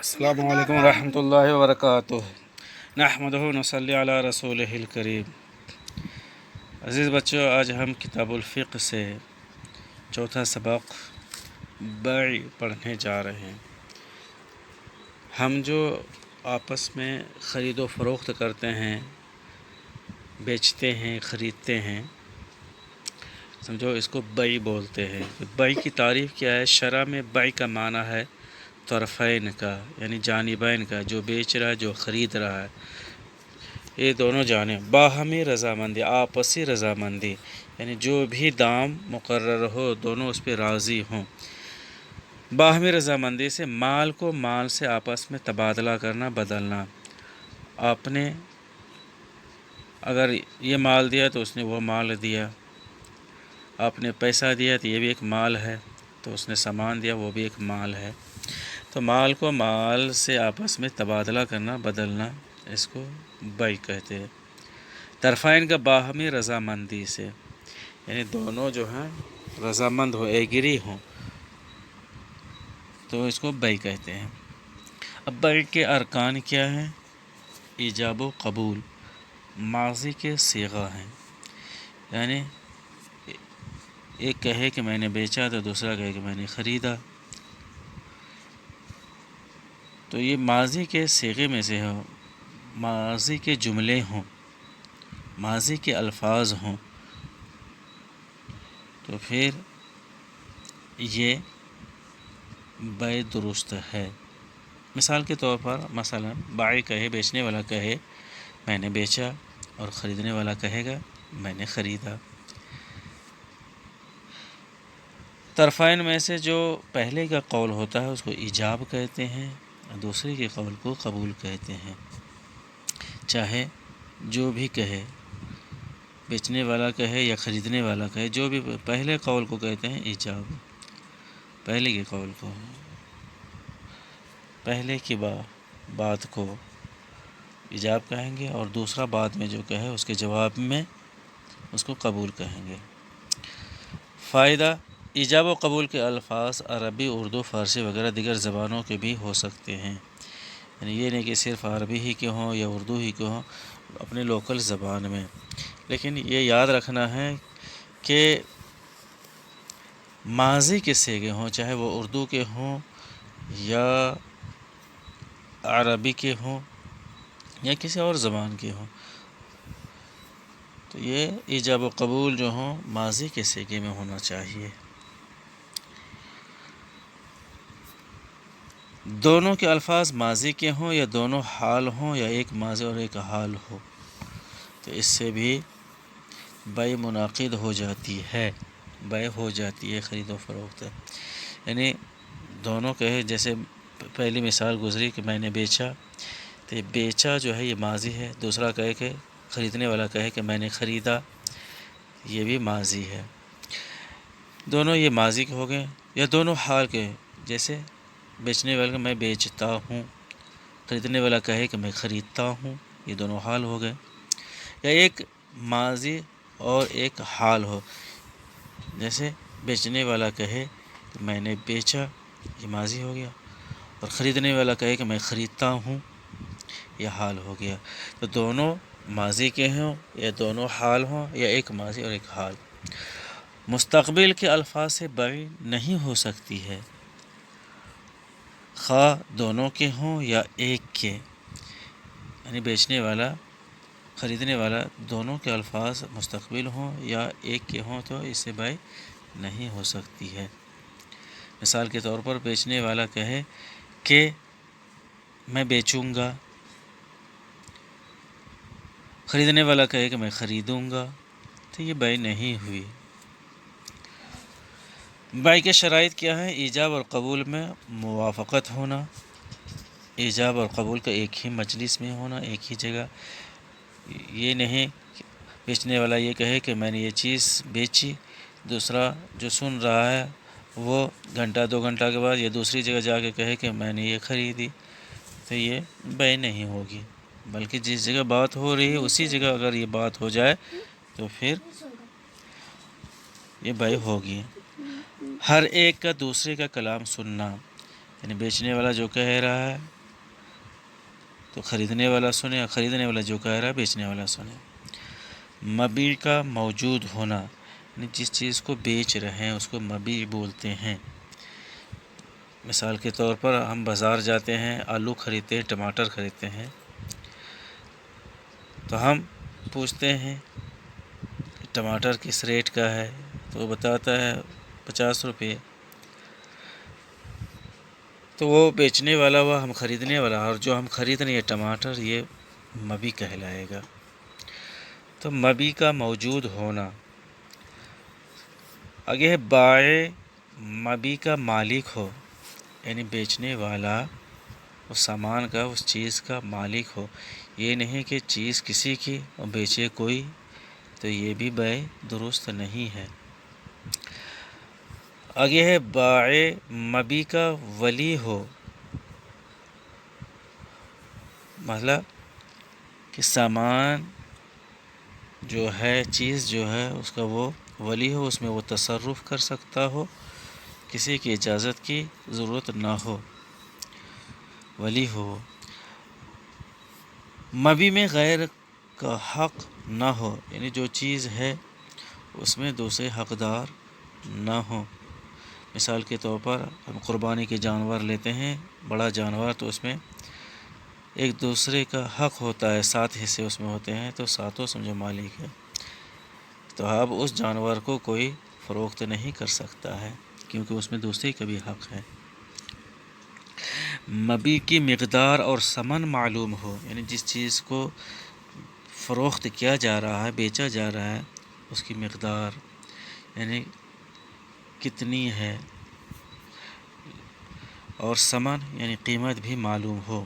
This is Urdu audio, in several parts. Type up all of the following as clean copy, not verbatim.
السلام علیکم ورحمۃ اللہ وبرکاتہ نحمدہ و نصلی علی رسولہ الکریم۔ عزیز بچوں، آج ہم کتاب الفقہ سے چوتھا سبق بیع پڑھنے جا رہے ہیں۔ ہم جو آپس میں خرید و فروخت کرتے ہیں، بیچتے ہیں، خریدتے ہیں، سمجھو اس کو بیع بولتے ہیں۔ بیع کی تعریف کیا ہے؟ شرع میں بیع کا معنی ہے طرفین کا، یعنی جانبین کا، جو بیچ رہا ہے، جو خرید رہا ہے، یہ دونوں جانب باہمی رضامندی، آپسی رضامندی، یعنی جو بھی دام مقرر ہو دونوں اس پہ راضی ہوں۔ باہمی رضامندی سے مال کو مال سے آپس میں تبادلہ کرنا، بدلنا۔ آپ نے اگر یہ مال دیا تو اس نے وہ مال دیا، آپ نے پیسہ دیا تو یہ بھی ایک مال ہے، تو اس نے سامان دیا وہ بھی ایک مال ہے۔ تو مال کو مال سے آپس میں تبادلہ کرنا، بدلنا، اس کو بیع کہتے ہیں۔ طرفین کا باہمی رضامندی سے، یعنی دونوں جو ہیں رضامند ہو، ایگری ہوں، تو اس کو بیع کہتے ہیں۔ اب بیع کے ارکان کیا ہیں؟ ایجاب و قبول ماضی کے صیغہ ہیں، یعنی ایک کہے کہ میں نے بیچا تو دوسرا کہے کہ میں نے خریدا، تو یہ ماضی کے صیغے میں سے ہو، ماضی کے جملے ہوں، ماضی کے الفاظ ہوں، تو پھر یہ بیع درست ہے۔ مثال کے طور پر مثلا بائی کہے، بیچنے والا کہے میں نے بیچا، اور خریدنے والا کہے گا میں نے خریدا۔ طرفین میں سے جو پہلے کا قول ہوتا ہے اس کو ایجاب کہتے ہیں، اور دوسرے کے قول کو قبول کہتے ہیں۔ چاہے جو بھی کہے، بیچنے والا کہے یا خریدنے والا کہے، جو بھی پہلے قول کو کہتے ہیں ایجاب، پہلے کے قول کو، پہلے کی بات کو ایجاب کہیں گے، اور دوسرا بعد میں جو کہے اس کے جواب میں اس کو قبول کہیں گے۔ فائدہ: ایجاب و قبول کے الفاظ عربی، اردو، فارسی وغیرہ دیگر زبانوں کے بھی ہو سکتے ہیں، یعنی یہ نہیں کہ صرف عربی ہی کے ہوں یا اردو ہی کے ہوں، اپنے لوکل زبان میں۔ لیکن یہ یاد رکھنا ہے کہ ماضی کے صیغے ہوں، چاہے وہ اردو کے ہوں یا عربی کے ہوں یا کسی اور زبان کے ہوں، تو یہ ایجاب و قبول جو ہوں ماضی کے صیغے میں ہونا چاہیے۔ دونوں کے الفاظ ماضی کے ہوں یا دونوں حال ہوں یا ایک ماضی اور ایک حال ہو، تو اس سے بھی بیع منعقد ہو جاتی ہے، بیع ہو جاتی ہے، خرید و فروخت، یعنی دونوں کہے، جیسے پہلی مثال گزری کہ میں نے بیچا، تو یہ بیچا جو ہے یہ ماضی ہے، دوسرا کہے کہ خریدنے والا کہے کہ میں نے خریدا، یہ بھی ماضی ہے، دونوں یہ ماضی کے ہو گئے۔ یا دونوں حال کے، جیسے بیچنے والا کہ میں بیچتا ہوں، خریدنے والا کہے کہ میں خریدتا ہوں، یہ دونوں حال ہو گئے۔ یا ایک ماضی اور ایک حال ہو، جیسے بیچنے والا کہے کہ میں نے بیچا، یہ ماضی ہو گیا، اور خریدنے والا کہے کہ میں خریدتا ہوں، یہ حال ہو گیا۔ تو دونوں ماضی کے ہوں یا دونوں حال ہوں یا ایک ماضی اور ایک حال۔ مستقبل کے الفاظ سے بیع نہیں ہو سکتی ہے، خواہ دونوں کے ہوں یا ایک کے، یعنی بیچنے والا، خریدنے والا، دونوں کے الفاظ مستقبل ہوں یا ایک کے ہوں تو اس سے بیع نہیں ہو سکتی ہے۔ مثال کے طور پر بیچنے والا کہے کہ میں بیچوں گا، خریدنے والا کہے کہ میں خریدوں گا، تو یہ بیع نہیں ہوئی۔ بیع کے شرائط کیا ہیں؟ ایجاب اور قبول میں موافقت ہونا، ایجاب اور قبول کا ایک ہی مجلس میں ہونا، ایک ہی جگہ، یہ نہیں بیچنے والا یہ کہے کہ میں نے یہ چیز بیچی، دوسرا جو سن رہا ہے وہ گھنٹہ دو گھنٹہ کے بعد یہ دوسری جگہ جا کے کہے کہ میں نے یہ خریدی، تو یہ بیع نہیں ہوگی، بلکہ جس جگہ بات ہو رہی ہے اسی جگہ اگر یہ بات ہو جائے تو پھر یہ بیع ہوگی۔ ہر ایک کا دوسرے کا کلام سننا، یعنی بیچنے والا جو کہہ رہا ہے تو خریدنے والا سنے، اور خریدنے والا جو کہہ رہا ہے بیچنے والا سنے۔ مبیع کا موجود ہونا، یعنی جس چیز کو بیچ رہے ہیں اس کو مبیع بولتے ہیں۔ مثال کے طور پر ہم بازار جاتے ہیں، آلو خریدتے ہیں، ٹماٹر خریدتے ہیں، تو ہم پوچھتے ہیں کہ ٹماٹر کس ریٹ کا ہے، تو وہ بتاتا ہے 50 روپے، تو وہ بیچنے والا ہوا، ہم خریدنے والا، اور جو ہم خرید رہے ہیں ٹماٹر، یہ مبیع کہلائے گا۔ تو مبیع کا موجود ہونا۔ آگے ہے بائع، مبیع کا مالک ہو، یعنی بیچنے والا اس سامان کا، اس چیز کا مالک ہو، یہ نہیں کہ چیز کسی کی اور بیچے کوئی، تو یہ بھی بائع درست نہیں ہے۔ آگے ہے بائع، مبیع کا ولی ہو، مطلب کہ سامان جو ہے، چیز جو ہے، اس کا وہ ولی ہو، اس میں وہ تصرف کر سکتا ہو، کسی کی اجازت کی ضرورت نہ ہو، ولی ہو۔ مبیع میں غیر کا حق نہ ہو، یعنی جو چیز ہے اس میں دوسرے حقدار نہ ہوں۔ مثال کے طور پر ہم قربانی کے جانور لیتے ہیں، بڑا جانور، تو اس میں ایک دوسرے کا حق ہوتا ہے، 7 حصے اس میں ہوتے ہیں، تو ساتوں سمجھو مالک ہے، تو اب اس جانور کو کوئی فروخت نہیں کر سکتا ہے، کیونکہ اس میں دوسرے کا بھی حق ہے۔ مبیع کی مقدار اور ثمن معلوم ہو، یعنی جس چیز کو فروخت کیا جا رہا ہے، بیچا جا رہا ہے، اس کی مقدار یعنی کتنی ہے، اور ثمن یعنی قیمت بھی معلوم ہو۔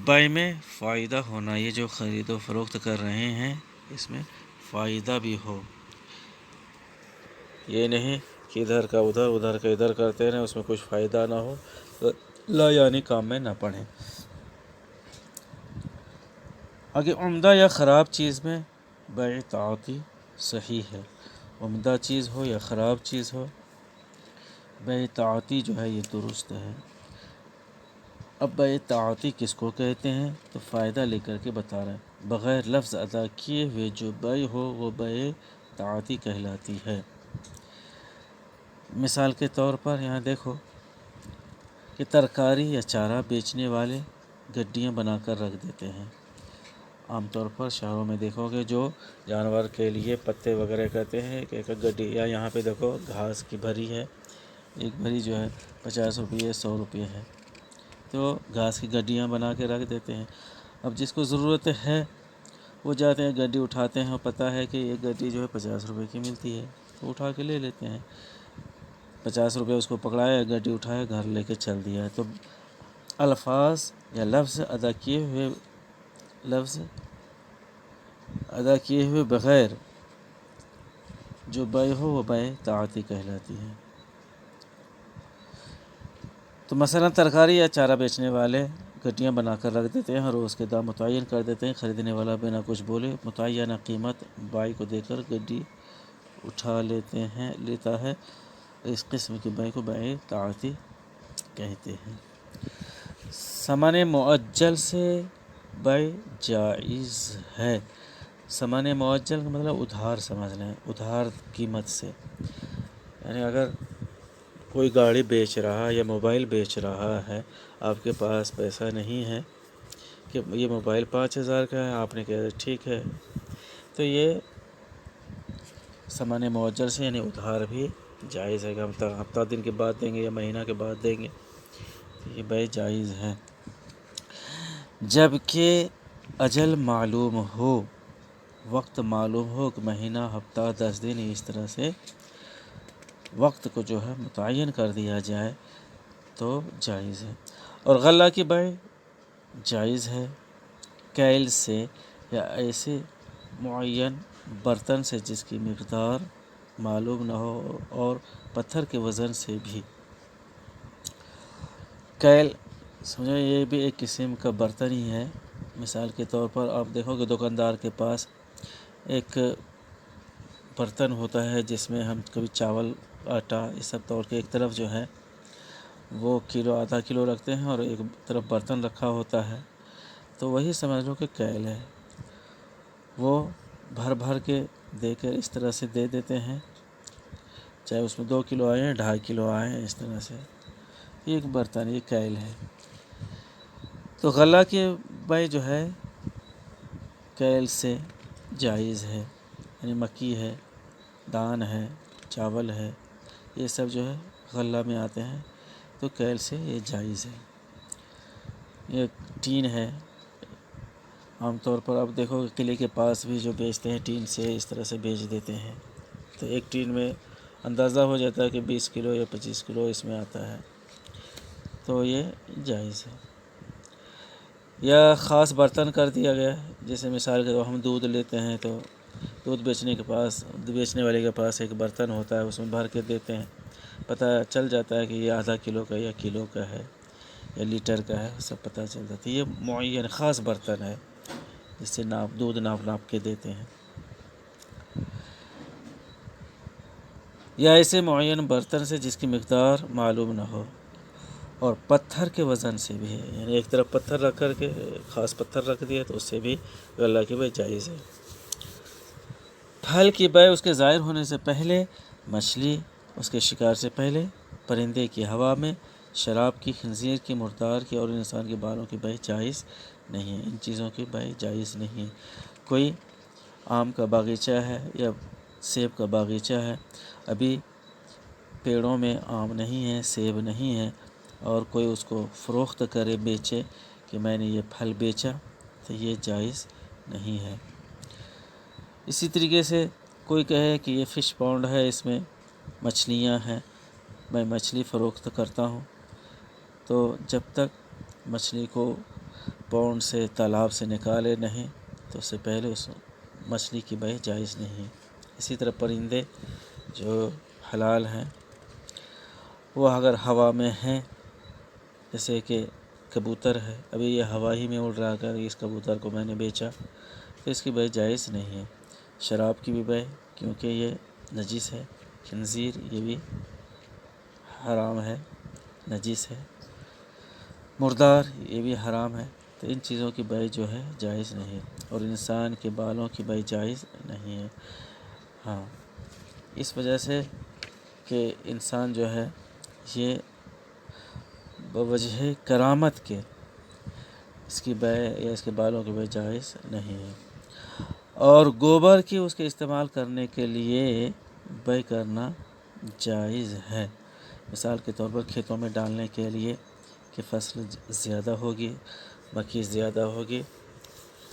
بیع میں فائدہ ہونا، یہ جو خرید و فروخت کر رہے ہیں اس میں فائدہ بھی ہو، یہ نہیں کہ ادھر کا ادھر، ادھر کا ادھر کرتے رہیں، اس میں کچھ فائدہ نہ ہو، تو لا یعنی کام میں نہ پڑیں۔ آگے عمدہ یا خراب چیز میں بیع تعاطی صحیح ہے، عمدہ چیز ہو یا خراب چیز ہو، بیع تعاطی جو ہے یہ درست ہے۔ اب بیع تعاطی کس کو کہتے ہیں، تو فائدہ لے کر کے بتا رہے ہیں، بغیر لفظ ادا کیے ہوئے جو بیع ہو وہ بیع تعاطی کہلاتی ہے۔ مثال کے طور پر یہاں دیکھو کہ ترکاری یا چارہ بیچنے والے گڈیاں بنا کر رکھ دیتے ہیں۔ عام طور پر شہروں میں دیکھو گے جو جانور کے لیے پتے وغیرہ کہتے ہیں کہ ایک گڈی، یا یہاں پہ دیکھو گھاس کی بھری ہے، ایک بھری جو ہے 50 روپے 100 روپے ہے، تو گھاس کی گڈیاں بنا کے رکھ دیتے ہیں۔ اب جس کو ضرورت ہے وہ جاتے ہیں، گڈی اٹھاتے ہیں، اور پتہ ہے کہ یہ گڈی جو ہے 50 روپے کی ملتی ہے، تو اٹھا کے لے لیتے ہیں، 50 روپے اس کو پکڑایا، گڈی اٹھایا، گھر لے کے چل دیا۔ تو الفاظ یا لفظ ادا کیے ہوئے بغیر جو بیع ہو وہ بیع تعاطی کہلاتی ہے۔ تو مثلا ترکاری یا چارہ بیچنے والے گڈیاں بنا کر رکھ دیتے ہیں اور اس کے دام متعین کر دیتے ہیں، خریدنے والا بنا کچھ بولے متعینہ قیمت بائع کو دے کر گڈی اٹھا لیتا ہے، اس قسم کی بیع کو بیع تعاطی کہتے ہیں۔ ثمن مؤجل سے بیع جائز ہے، ثمن مؤجل کا مطلب ادھار سمجھ لیں، ادھار قیمت سے، یعنی اگر کوئی گاڑی بیچ رہا ہے یا موبائل بیچ رہا ہے، آپ کے پاس پیسہ نہیں ہے کہ یہ موبائل 5000 کا ہے، آپ نے کہا ٹھیک ہے، تو یہ ثمن مؤجل سے یعنی ادھار بھی جائز ہے، کہ ہم ہفتہ دن کے بعد دیں گے یا مہینہ کے بعد دیں گے، تو یہ بیع جائز ہے۔ جبکہ اجل معلوم ہو، وقت معلوم ہو کہ مہینہ، ہفتہ، 10 دن، اس طرح سے وقت کو جو ہے متعین کر دیا جائے تو جائز ہے۔ اور غلہ کی بیع جائز ہے، کیل سے یا ایسے معین برتن سے جس کی مقدار معلوم نہ ہو، اور پتھر کے وزن سے بھی۔ کیل سمجھو یہ بھی ایک قسم کا برتن ہی ہے۔ مثال کے طور پر آپ دیکھو کہ دکاندار کے پاس ایک برتن ہوتا ہے جس میں ہم کبھی چاول، آٹا، یہ سب توڑ کے ایک طرف جو ہے وہ کلو آدھا کلو رکھتے ہیں اور ایک طرف برتن رکھا ہوتا ہے، تو وہی سمجھ لو کہ کیل ہے۔ وہ بھر بھر کے دے کر اس طرح سے دے دیتے ہیں، چاہے اس میں 2 کلو آئیں 2.5 کلو آئیں، اس طرح سے یہ ایک برتن، یہ کیل ہے۔ تو غلہ کی بے جو ہے کیل سے جائز ہے، یعنی مکی ہے، دان ہے، چاول ہے، یہ سب جو ہے غلہ میں آتے ہیں، تو کیل سے یہ جائز ہے۔ یہ ٹین ہے، عام طور پر اب دیکھو قلعے کے پاس بھی جو بیچتے ہیں ٹین سے اس طرح سے بیچ دیتے ہیں، تو ایک ٹین میں اندازہ ہو جاتا ہے کہ 20 کلو یا 25 کلو اس میں آتا ہے، تو یہ جائز ہے۔ یا خاص برتن کر دیا گیا ہے، جیسے مثال کے طور پر ہم دودھ لیتے ہیں تو دودھ بیچنے والے کے پاس ایک برتن ہوتا ہے، اس میں بھر کے دیتے ہیں، پتہ چل جاتا ہے کہ یہ آدھا کلو کا یا کلو کا ہے یا لیٹر کا ہے، سب پتہ چل جاتا ہے۔ یہ معین خاص برتن ہے جس سے دودھ ناپ کے دیتے ہیں۔ یا ایسے معین برتن سے جس کی مقدار معلوم نہ ہو، اور پتھر کے وزن سے بھی ہے، یعنی ایک طرف پتھر رکھ کر کے خاص پتھر رکھ دیا تو اس سے بھی غلہ کی بے جائز ہے۔ پھل کی بے اس کے ظاہر ہونے سے پہلے، مچھلی اس کے شکار سے پہلے، پرندے کی ہوا میں، شراب کی، خنزیر کی، مردار کی اور انسان کے بالوں کی بے جائز نہیں ہے۔ ان چیزوں کی بے جائز نہیں ہے۔ کوئی آم کا باغیچہ ہے یا سیب کا باغیچہ ہے، ابھی پیڑوں میں آم نہیں ہے، سیب نہیں ہے، اور کوئی اس کو فروخت کرے، بیچے کہ میں نے یہ پھل بیچا، تو یہ جائز نہیں ہے۔ اسی طریقے سے کوئی کہے کہ یہ فش پونڈ ہے، اس میں مچھلیاں ہیں، میں مچھلی فروخت کرتا ہوں، تو جب تک مچھلی کو پونڈ سے، تالاب سے نکالے نہیں تو اس سے پہلے اس مچھلی کی بے جائز نہیں۔ اسی طرح پرندے جو حلال ہیں، وہ اگر ہوا میں ہیں، جیسے کہ کبوتر ہے، ابھی یہ ہوا ہی میں اڑ رہا ہے، کہ اس کبوتر کو میں نے بیچا تو اس کی بے جائز نہیں ہے۔ شراب کی بھی بے، کیونکہ یہ نجس ہے، خنزیر یہ بھی حرام ہے، نجس ہے، مردار یہ بھی حرام ہے، تو ان چیزوں کی بے جو ہے جائز نہیں، اور انسان کے بالوں کی بے جائز نہیں ہے۔ ہاں، اس وجہ سے کہ انسان جو ہے یہ بوجہ کرامت کے اس کی بے یا اس کے بالوں کی بے جائز نہیں ہے۔ اور گوبر کی اس کے استعمال کرنے کے لیے بے کرنا جائز ہے، مثال کے طور پر کھیتوں میں ڈالنے کے لیے کہ فصل زیادہ ہوگی، مکھی زیادہ ہوگی،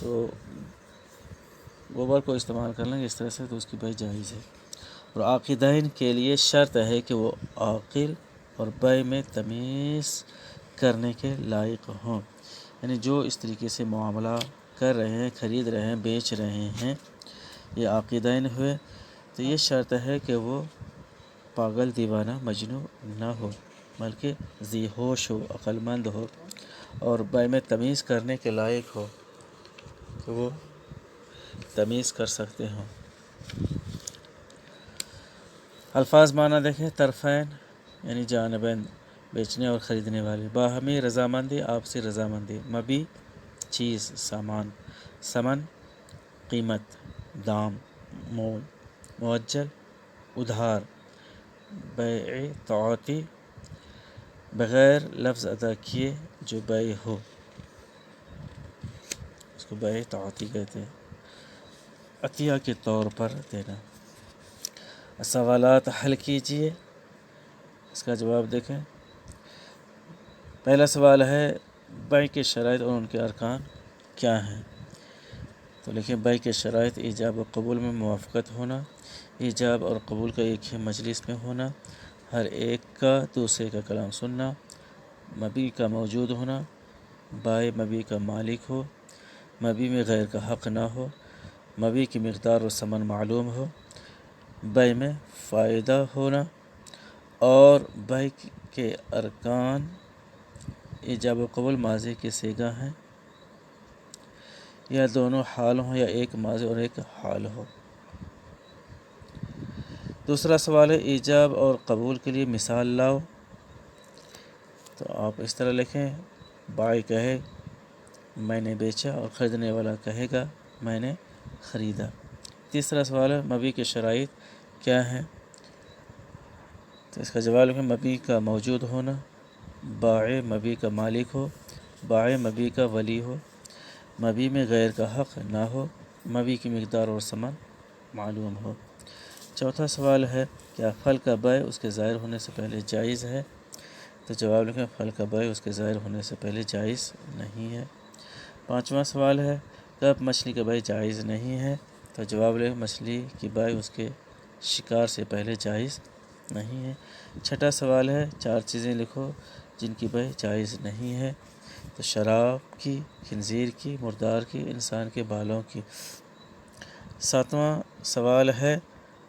تو گوبر کو استعمال کر لیں گے اس طرح سے، تو اس کی بے جائز ہے۔ اور عاقدین کے لیے شرط ہے کہ وہ عاقل اور بے میں تمیز کرنے کے لائق ہوں، یعنی جو اس طریقے سے معاملہ کر رہے ہیں، خرید رہے ہیں، بیچ رہے ہیں، یہ عاقدین ہوئے، تو یہ شرط ہے کہ وہ پاگل، دیوانہ، مجنوں نہ ہو، بلکہ ذی ہوش ہو، عقل مند ہو، اور بے میں تمیز کرنے کے لائق ہو، تو وہ تمیز کر سکتے ہوں۔ الفاظ معنی دیکھیں، طرفین یعنی جانبین، بیچنے اور خریدنے والے، باہمی رضامندی، آپسی رضامندی، مبی چیز، سامان، ثمن قیمت، دام، مول، مؤجل ادھار، بیع تعاطی، بغیر لفظ ادا کیے جو بیع ہو، اس کو بیع تعاطی کہتے ہیں، عطیہ کے طور پر دینا۔ سوالات حل کیجیے، اس کا جواب دیکھیں۔ پہلا سوال ہے بیع کے شرائط اور ان کے ارکان کیا ہیں؟ تو لکھیں بیع کے شرائط: ایجاب و قبول میں موافقت ہونا، ایجاب اور قبول کا ایک ہی مجلس میں ہونا، ہر ایک کا دوسرے کا کلام سننا، مبیع کا موجود ہونا، بائع مبیع کا مالک ہو، مبیع میں غیر کا حق نہ ہو، مبیع کی مقدار و ثمن معلوم ہو، بیع میں فائدہ ہونا، اور بیع کے ارکان: ایجاب و قبول ماضی کے صیغہ ہیں، یا دونوں حال ہوں، یا ایک ماضی اور ایک حال ہو۔ دوسرا سوال ہے ایجاب اور قبول کے لیے مثال لاؤ۔ تو آپ اس طرح لکھیں، بائی کہے میں نے بیچا اور خریدنے والا کہے گا میں نے خریدا۔ تیسرا سوال ہے مبیع کے شرائط کیا ہیں؟ تو اس کا جواب لکھیں مبیع کا موجود ہونا، بائع مبیع کا مالک ہو، بائع مبیع کا ولی ہو، مبیع میں غیر کا حق نہ ہو، مبیع کی مقدار اور ثمن معلوم ہو۔ چوتھا سوال ہے کیا پھل کا بیع اس کے ظاہر ہونے سے پہلے جائز ہے؟ تو جواب لکھیں پھل کا بیع اس کے ظاہر ہونے سے پہلے جائز نہیں ہے۔ پانچواں سوال ہے کب مچھلی کا بیع جائز نہیں ہے؟ تو جواب لکھیں مچھلی کی بیع اس کے شکار سے پہلے جائز نہیں ہے۔ چھٹا سوال ہے 4 چیزیں لکھو جن کی بیع جائز نہیں ہے۔ تو شراب کی، خنزیر کی، مردار کی، انسان کے بالوں کی۔ ساتواں سوال ہے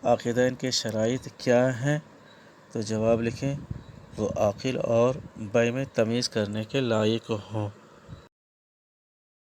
عاقدین کے شرائط کیا ہیں؟ تو جواب لکھیں وہ عاقل اور بیع میں تمیز کرنے کے لائق ہوں۔